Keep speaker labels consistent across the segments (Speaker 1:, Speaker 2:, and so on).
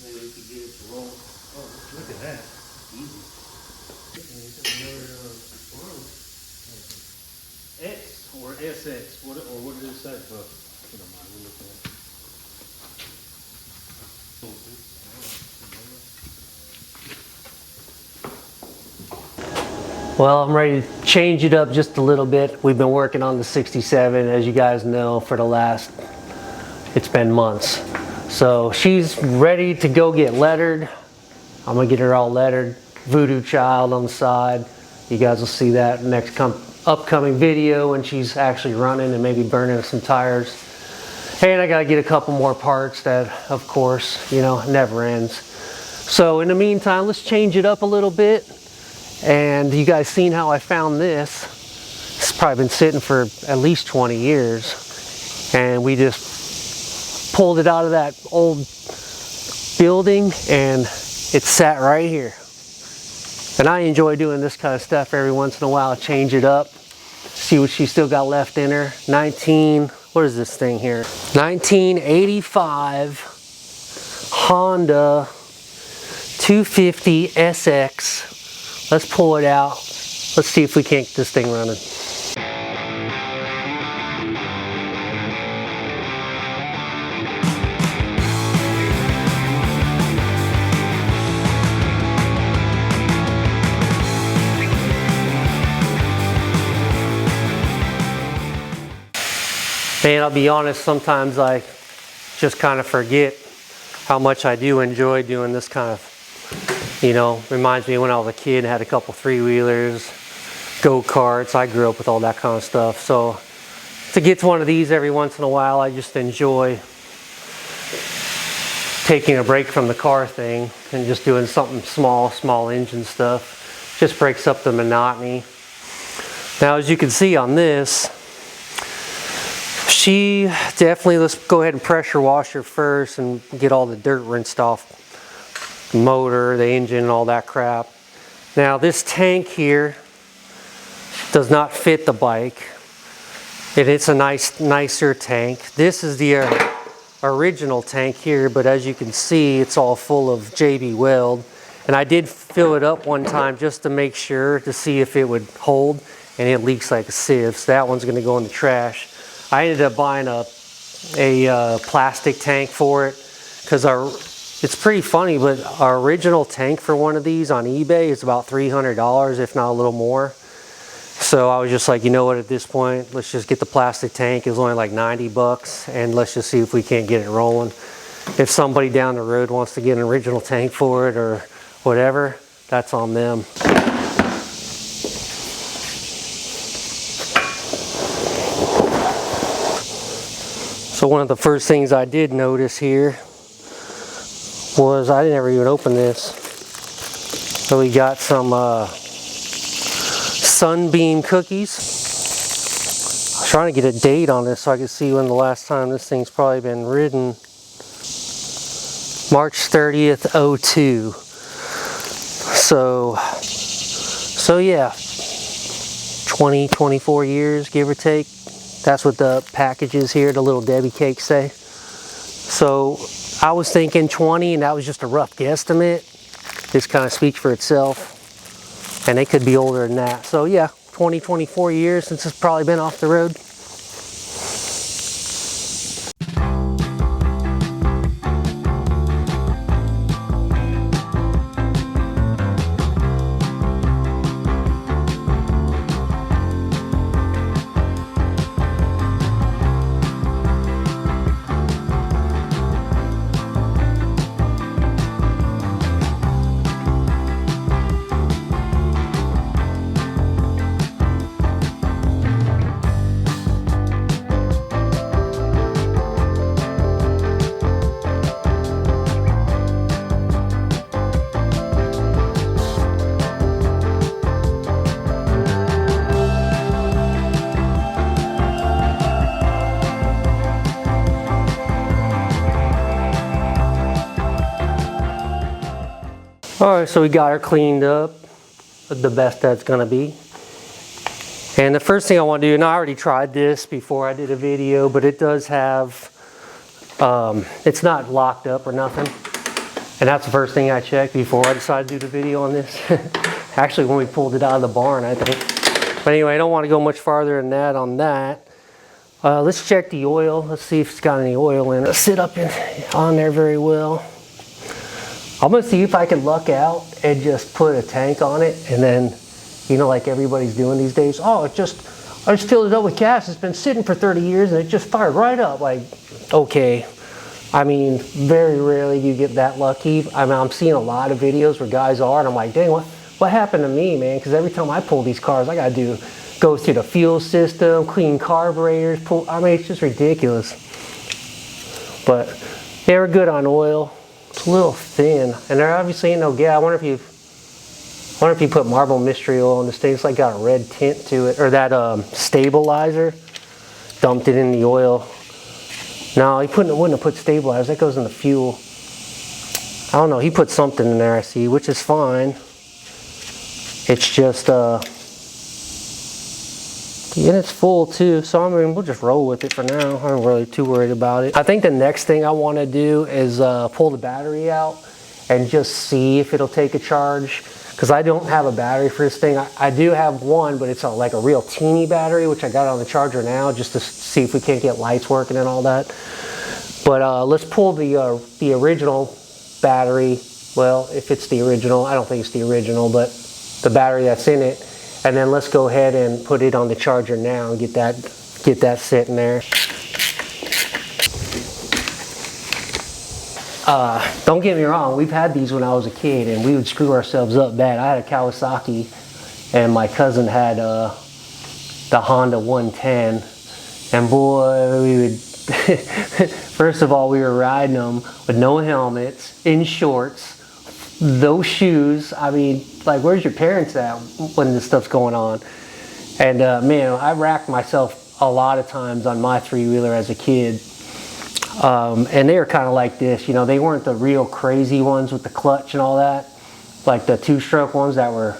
Speaker 1: Maybe we could get it to roll.
Speaker 2: Oh, look at that.
Speaker 1: Easy.
Speaker 2: X or SX, what did it say? You don't mind, we'll look at it.
Speaker 3: Well, I'm ready to change it up just a little bit. We've been working on the 67, as you guys know, for the last, it's been months. So she's ready to go get lettered. I'm gonna get her all lettered. Voodoo Child on the side. You guys will see that next upcoming video when she's actually running and maybe burning some tires. And I gotta get a couple more parts that, of course, you know, never ends. So in the meantime, let's change it up a little bit. And you guys seen how I found this. It's probably been sitting for at least 20 years. And we just pulled it out of that old building and it sat right here. And I enjoy doing this kind of stuff every once in a while, change it up. See what she still got left in her. What is this thing here? 1985 Honda 250 SX. Let's pull it out. Let's see if we can't get this thing running. Man, I'll be honest, sometimes I just kind of forget how much I do enjoy doing this kind of, you know, reminds me when I was a kid and had a couple three-wheelers, go-karts. I grew up with all that kind of stuff. So to get to one of these every once in a while, I just enjoy taking a break from the car thing and just doing something small engine stuff. Just breaks up the monotony. Now, as you can see on this, she definitely, let's go ahead and pressure wash her first and get all the dirt rinsed off the motor, the engine, and all that crap. Now this tank here does not fit the bike. It's a nicer tank. This is the original tank here, but as you can see, it's all full of JB Weld. And I did fill it up one time just to make sure to see if it would hold, and it leaks like a sieve. So that one's gonna go in the trash. I ended up buying a plastic tank for it because it's pretty funny, but our original tank for one of these on eBay is about $300, if not a little more. So I was just like, you know what, at this point, let's just get the plastic tank. It was only like 90 bucks, and let's just see if we can't get it rolling. If somebody down the road wants to get an original tank for it or whatever, that's on them. So one of the first things I did notice here was I never even opened this. So we got some Sunbeam cookies. I was trying to get a date on this so I could see when the last time this thing's probably been ridden. March 30th, 02. So yeah, 20, 24 years, give or take. That's what the packages here, the little Debbie cakes say. So I was thinking 20, and that was just a rough guesstimate. This kind of speaks for itself. And they could be older than that. So yeah, 20, 24 years since it's probably been off the road. Alright, so we got her cleaned up the best that's gonna be. And the first thing I want to do, and I already tried this before I did a video, but it does have, it's not locked up or nothing. And that's the first thing I checked before I decided to do the video on this. Actually, when we pulled it out of the barn, I think. But anyway, I don't want to go much farther than that on that. Let's check the oil. Let's see if it's got any oil in it. It'll sit up on there very well. I'm gonna see if I can luck out and just put a tank on it, and then, you know, like everybody's doing these days. Oh, I just filled it up with gas. It's been sitting for 30 years and it just fired right up. Like, okay. I mean, very rarely do you get that lucky. I mean, I'm seeing a lot of videos where guys are, and I'm like, dang, what happened to me, man? Because every time I pull these cars, I gotta go through the fuel system, clean carburetors, I mean, it's just ridiculous. But they were good on oil. It's a little thin, and there obviously ain't no gas. I wonder if you put Marble Mystery Oil in this thing. It's like got a red tint to it, or that stabilizer. Dumped it in the oil. No, he wouldn't have put stabilizer. That goes in the fuel. I don't know. He put something in there, I see, which is fine. It's just and it's full too, so I mean, we'll just roll with it for now. I'm not really too worried about it. I think the next thing I want to do is pull the battery out and just see if it'll take a charge, because I don't have a battery for this thing. I do have one, but it's like a real teeny battery, which I got on the charger now just to see if we can't get lights working and all that. But let's pull the original battery. Well, if it's the original, I don't think it's the original, but the battery that's in it. And then let's go ahead and put it on the charger now and get that sitting there. Don't get me wrong, we've had these when I was a kid, and we would screw ourselves up bad. I had a Kawasaki, and my cousin had the Honda 110, and boy, we would first of all, we were riding them with no helmets, in shorts, those shoes. I mean, like, where's your parents at when this stuff's going on? And man, I racked myself a lot of times on my three-wheeler as a kid. And they were kind of like this, you know, they weren't the real crazy ones with the clutch and all that, like the two-stroke ones that were,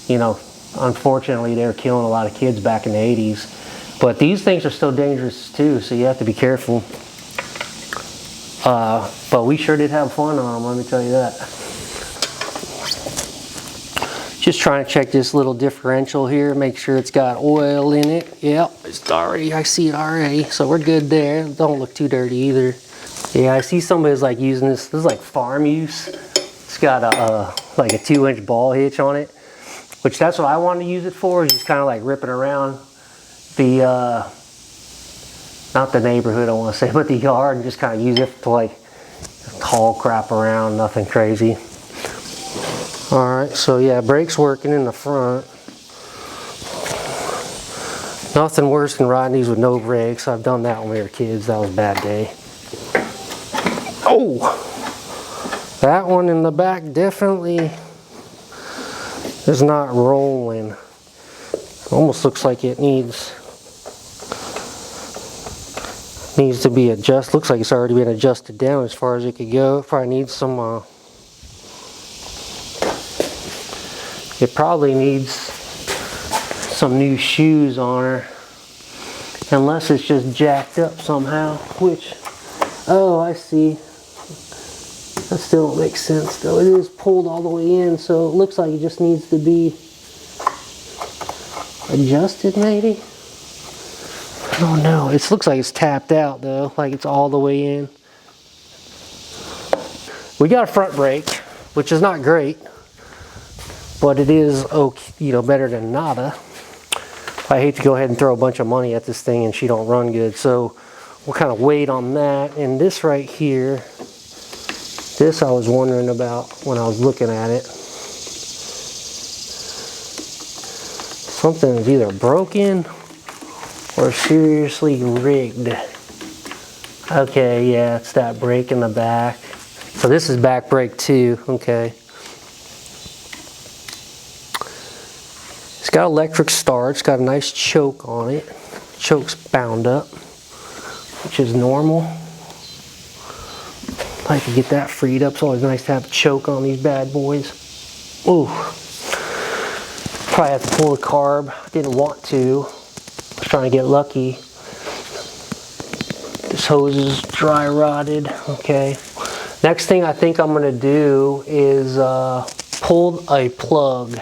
Speaker 3: you know, unfortunately they were killing a lot of kids back in the 80s. But these things are still dangerous too, so you have to be careful. But we sure did have fun on them, let me tell you that. Just trying to check this little differential here, make sure it's got oil in it. Yep, it's already, I see it already, so we're good there. Don't look too dirty either. Yeah, I see somebody's like using this is like farm use. It's got like a 2-inch ball hitch on it, which that's what I wanted to use it for, is just kind of like ripping around the, not the neighborhood I want to say, but the yard, and just kind of use it to like haul crap around, nothing crazy. Alright, so yeah, brakes working in the front. Nothing worse than riding these with no brakes. I've done that when we were kids. That was a bad day. Oh! That one in the back definitely is not rolling. Almost looks like it needs to be adjusted. Looks like it's already been adjusted down as far as it could go. Probably needs some it probably needs some new shoes on her, unless it's just jacked up somehow, which, oh, I see. That still don't make sense though. It is pulled all the way in, so it looks like it just needs to be adjusted maybe? I don't know. It looks like it's tapped out though, like it's all the way in. We got a front brake, which is not great, but it is okay, you know, better than nada. I hate to go ahead and throw a bunch of money at this thing and she don't run good, so we'll kind of wait on that. And this right here, this I was wondering about when I was looking at it. Something is either broken or seriously rigged. Okay, yeah, it's that brake in the back. So this is back brake too, okay. It's got electric start, it's got a nice choke on it. Choke's bound up, which is normal. I can get that freed up. It's always nice to have a choke on these bad boys. Ooh. Probably have to pull the carb. Didn't want to. I was trying to get lucky. This hose is dry rotted. Okay. Next thing I think I'm gonna do is pull a plug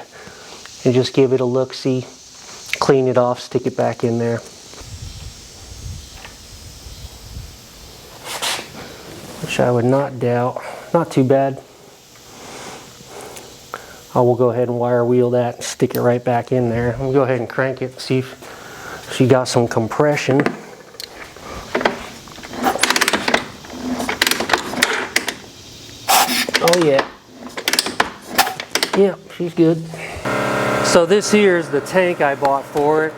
Speaker 3: and just give it a look-see, clean it off, stick it back in there. Which I would not doubt. Not too bad. I will go ahead and wire wheel that and stick it right back in there. I'm gonna go ahead and crank it, see if she got some compression. Oh yeah. Yeah, she's good. So this here is the tank I bought for it.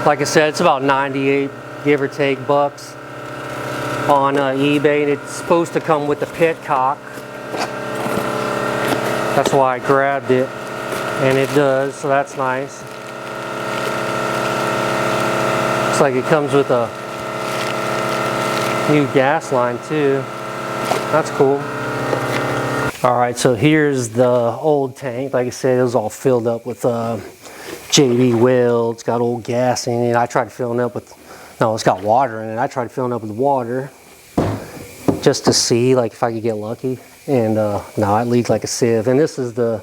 Speaker 3: Like I said, it's about 98, give or take, bucks on eBay, and it's supposed to come with the petcock. That's why I grabbed it, and it does, so that's nice. Looks like it comes with a new gas line too. That's cool. Alright, so here's the old tank. Like I said, it was all filled up with JB Weld. It's got old gas in it. I tried filling up with, no, it's got water in it. I tried filling up with water just to see like if I could get lucky. And no, it leaked like a sieve. And this is the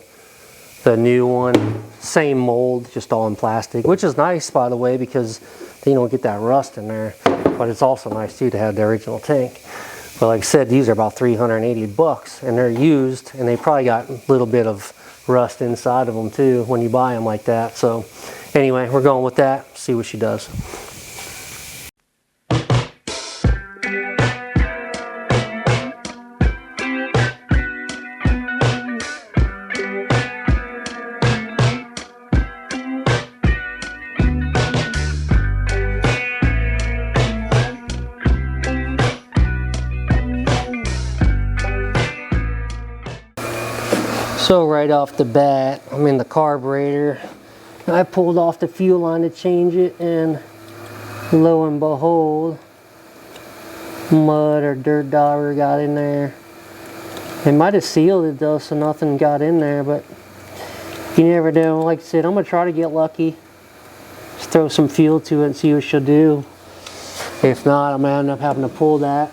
Speaker 3: new one. Same mold, just all in plastic, which is nice, by the way, because you don't get that rust in there. But it's also nice too to have the original tank. But like I said, these are about 380 bucks, and they're used, and they probably got a little bit of rust inside of them too when you buy them like that. So anyway, we're going with that, see what she does. So right off the bat, I'm in the carburetor. I pulled off the fuel line to change it, and lo and behold, mud or dirt dauber got in there. They might have sealed it though, so nothing got in there, but you never know. Like I said, I'm gonna try to get lucky. Just throw some fuel to it and see what she'll do. If not, I'm gonna end up having to pull that.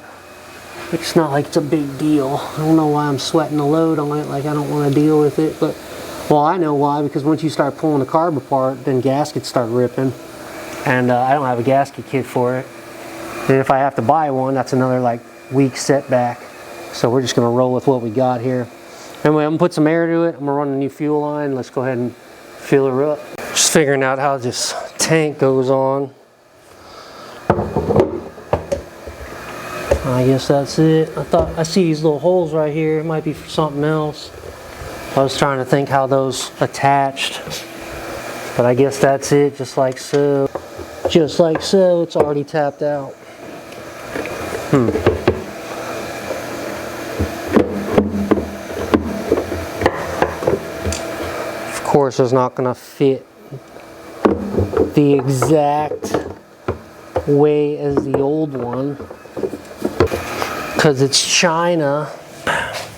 Speaker 3: It's not like it's a big deal. I don't know why I'm sweating the load on it, like I don't want to deal with it, but well, I know why, because once you start pulling the carb apart, then gaskets start ripping, and I don't have a gasket kit for it. And if I have to buy one, that's another like week setback. So we're just gonna roll with what we got here. Anyway, I'm gonna put some air to it. I'm gonna run a new fuel line. Let's go ahead and fill her up. Just figuring out how this tank goes on. I guess that's it. I see these little holes right here. It might be for something else. I was trying to think how those attached, but I guess that's it, just like so. Just like so, it's already tapped out. Of course, it's not gonna fit the exact way as the old one, because it's China.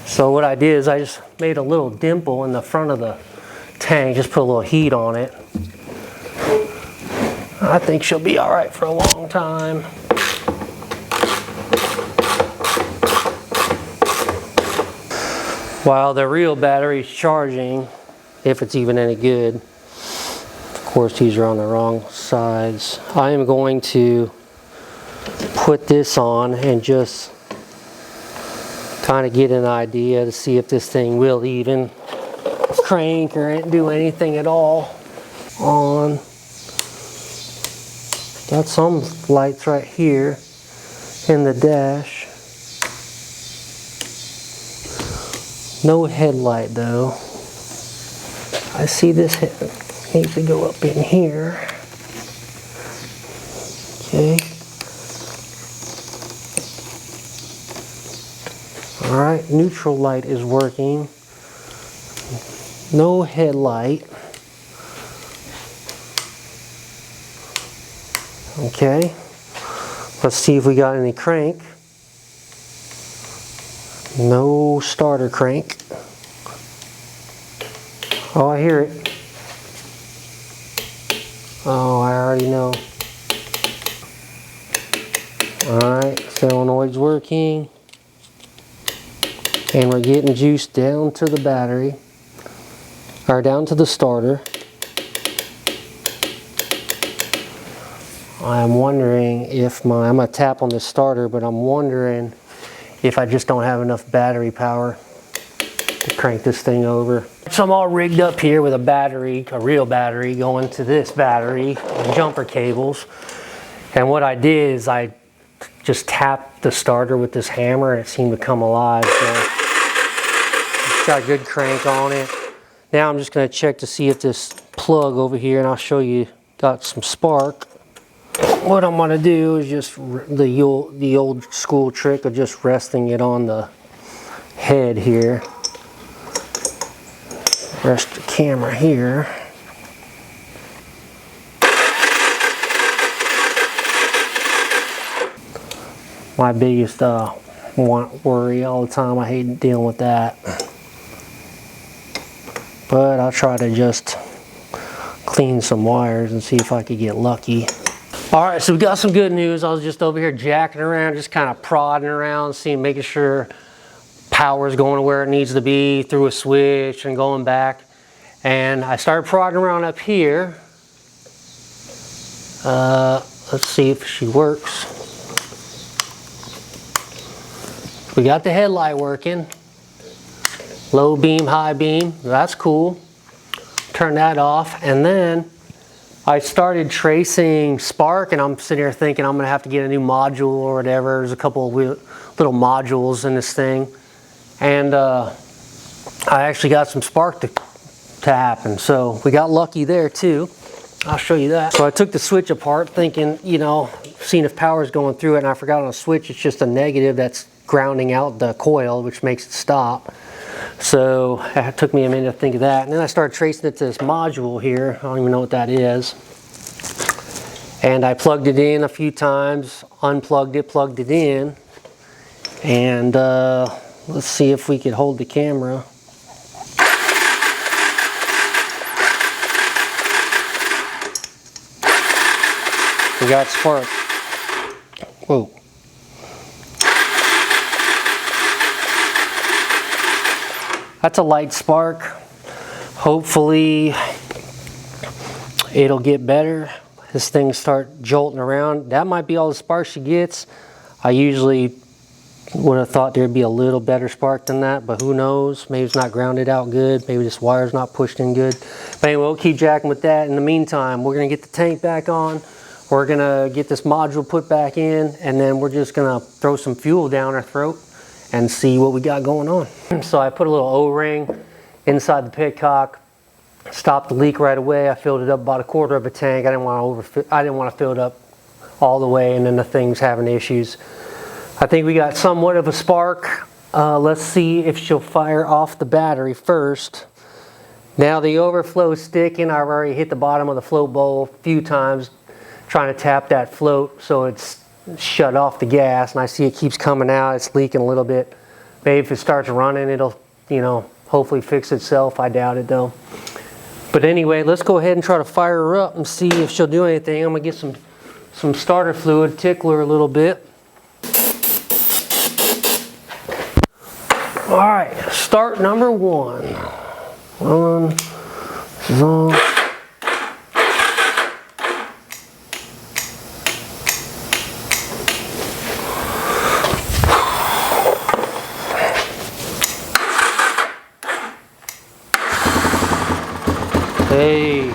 Speaker 3: So what I did is I just made a little dimple in the front of the tank, just put a little heat on it. I think she'll be all right for a long time. While the real battery's charging, if it's even any good. Of course, these are on the wrong sides. I am going to put this on and just kind of get an idea to see if this thing will even crank or do anything at all on. Got some lights right here in the dash. No headlight though. I see this needs to go up in here. Okay. Alright, neutral light is working. No headlight. Okay. Let's see if we got any crank. No starter crank. Oh, I hear it. Oh, I already know. Alright, solenoid's working. And we're getting juice down to the battery, or down to the starter. I'm wondering if I'm gonna tap on this starter, but I'm wondering if I just don't have enough battery power to crank this thing over. So I'm all rigged up here with a battery, a real battery, going to this battery, jumper cables. And what I did is I just tapped the starter with this hammer and it seemed to come alive. So it's got a good crank on it. Now I'm just gonna check to see if this plug over here, and I'll show you, got some spark. What I'm gonna do is just the old school trick of just resting it on the head here. Rest the camera here. My biggest worry all the time. I hate dealing with that. But I'll try to just clean some wires and see if I could get lucky. Alright, so we got some good news. I was just over here jacking around, just kind of prodding around, making sure power's going to where it needs to be through a switch and going back. And I started prodding around up here. Let's see if she works. We got the headlight working. Low beam, high beam, that's cool. Turn that off, and then I started tracing spark, and I'm sitting here thinking I'm gonna have to get a new module or whatever. There's a couple of little modules in this thing, and I actually got some spark to happen. So we got lucky there too. I'll show you that. So I took the switch apart thinking, you know, seeing if power is going through it, and I forgot on the switch it's just a negative that's grounding out the coil, which makes it stop. So it took me a minute to think of that. And then I started tracing it to this module here. I don't even know what that is. And I plugged it in a few times, unplugged it, plugged it in. And let's see if we could hold the camera. We got spark. Whoa. That's a light spark. Hopefully it'll get better. This thing start jolting around. That might be all the spark she gets. I usually would have thought there'd be a little better spark than that, but who knows? Maybe it's not grounded out good. Maybe this wire's not pushed in good. But anyway, we'll keep jacking with that. In the meantime, we're gonna get the tank back on. We're gonna get this module put back in, and then we're just gonna throw some fuel down our throat and see what we got going on. So I put a little O-ring inside the petcock, stopped the leak right away. I filled it up about 1/4 of a tank. I didn't want to fill it up all the way, and then the thing's having issues. I think we got somewhat of a spark. Let's see if she'll fire off the battery first. Now the overflow's sticking. I've already hit the bottom of the float bowl a few times trying to tap that float so it's shut off the gas, and I see it keeps coming out. It's leaking a little bit. Maybe if it starts running, it'll, you know, hopefully fix itself. I doubt it though. But anyway, let's go ahead and try to fire her up and see if she'll do anything. I'm gonna get some starter fluid, tickle her a little bit. All right, start number one. This is on. Hey.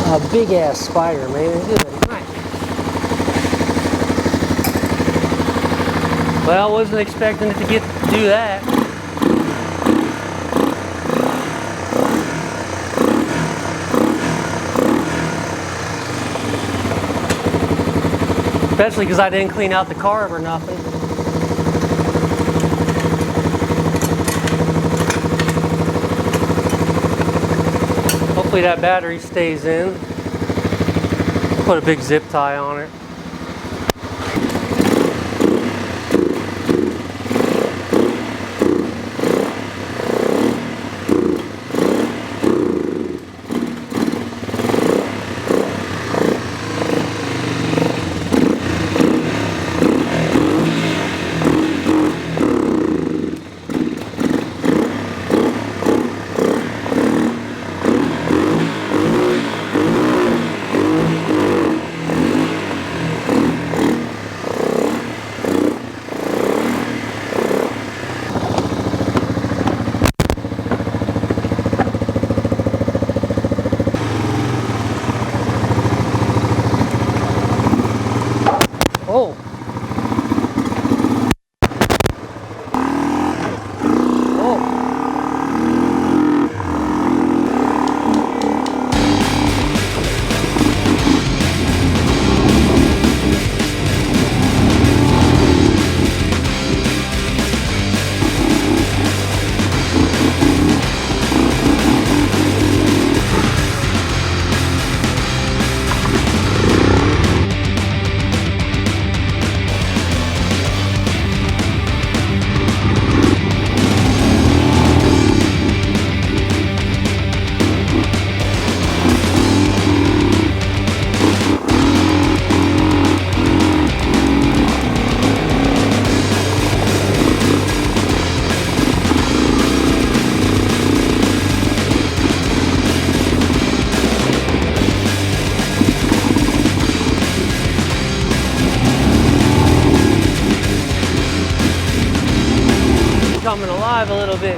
Speaker 3: A big ass spider, man. Good night. Well, I wasn't expecting it to do that. Especially because I didn't clean out the carb or nothing. Hopefully that battery stays in. Put a big zip tie on it.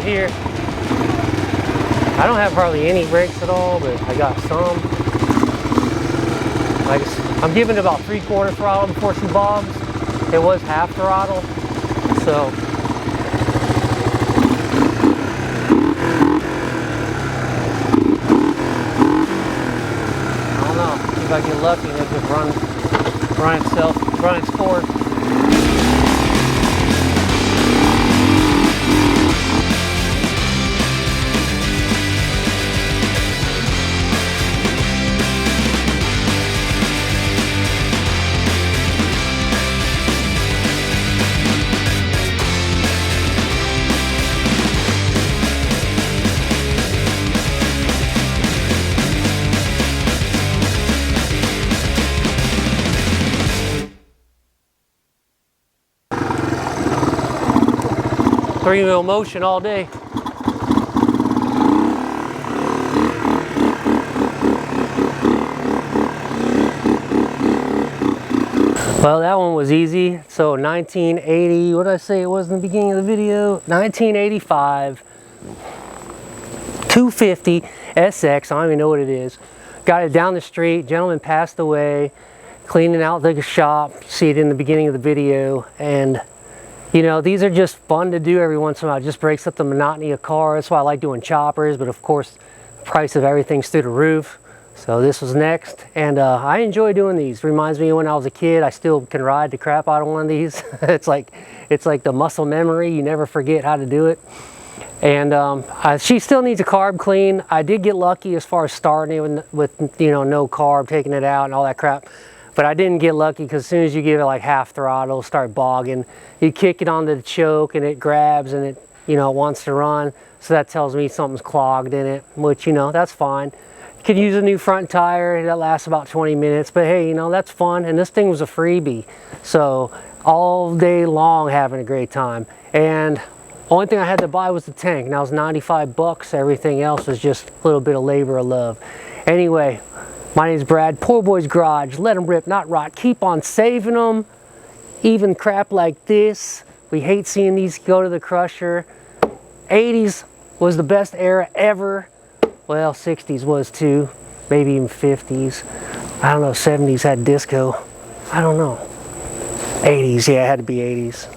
Speaker 3: here. I don't have hardly any brakes at all, but I got some. I'm giving it about 3/4 throttle before she bogs. It was half throttle, so. I don't know, if I get lucky, it'll just run its course. Three-wheel motion all day. Well, that one was easy. So 1980, what did I say it was in the beginning of the video? 1985, 250 SX, I don't even know what it is. Got it down the street, gentleman passed away, cleaning out the shop. You see it in the beginning of the video. And you know, these are just fun to do every once in a while. It just breaks up the monotony of cars. That's why I like doing choppers, but of course, the price of everything's through the roof. So this was next, and I enjoy doing these. Reminds me of when I was a kid. I still can ride the crap out of one of these. it's like the muscle memory. You never forget how to do it. And she still needs a carb clean. I did get lucky as far as starting it with you know, no carb, taking it out and all that crap. But I didn't get lucky because as soon as you give it like half throttle, start bogging, you kick it onto the choke and it grabs and it, you know, wants to run. So that tells me something's clogged in it, which, you know, that's fine. You could use a new front tire, that lasts about 20 minutes, but hey, you know, that's fun. And this thing was a freebie. So all day long having a great time. And only thing I had to buy was the tank. And that was 95 bucks. Everything else was just a little bit of labor of love. Anyway, my name's Brad, Poor Boy's Garage. Let them rip, not rot. Keep on saving them. Even crap like this. We hate seeing these go to the crusher. 80s was the best era ever. Well, 60s was too. Maybe even 50s. I don't know, 70s had disco. I don't know. 80s, yeah, it had to be 80s.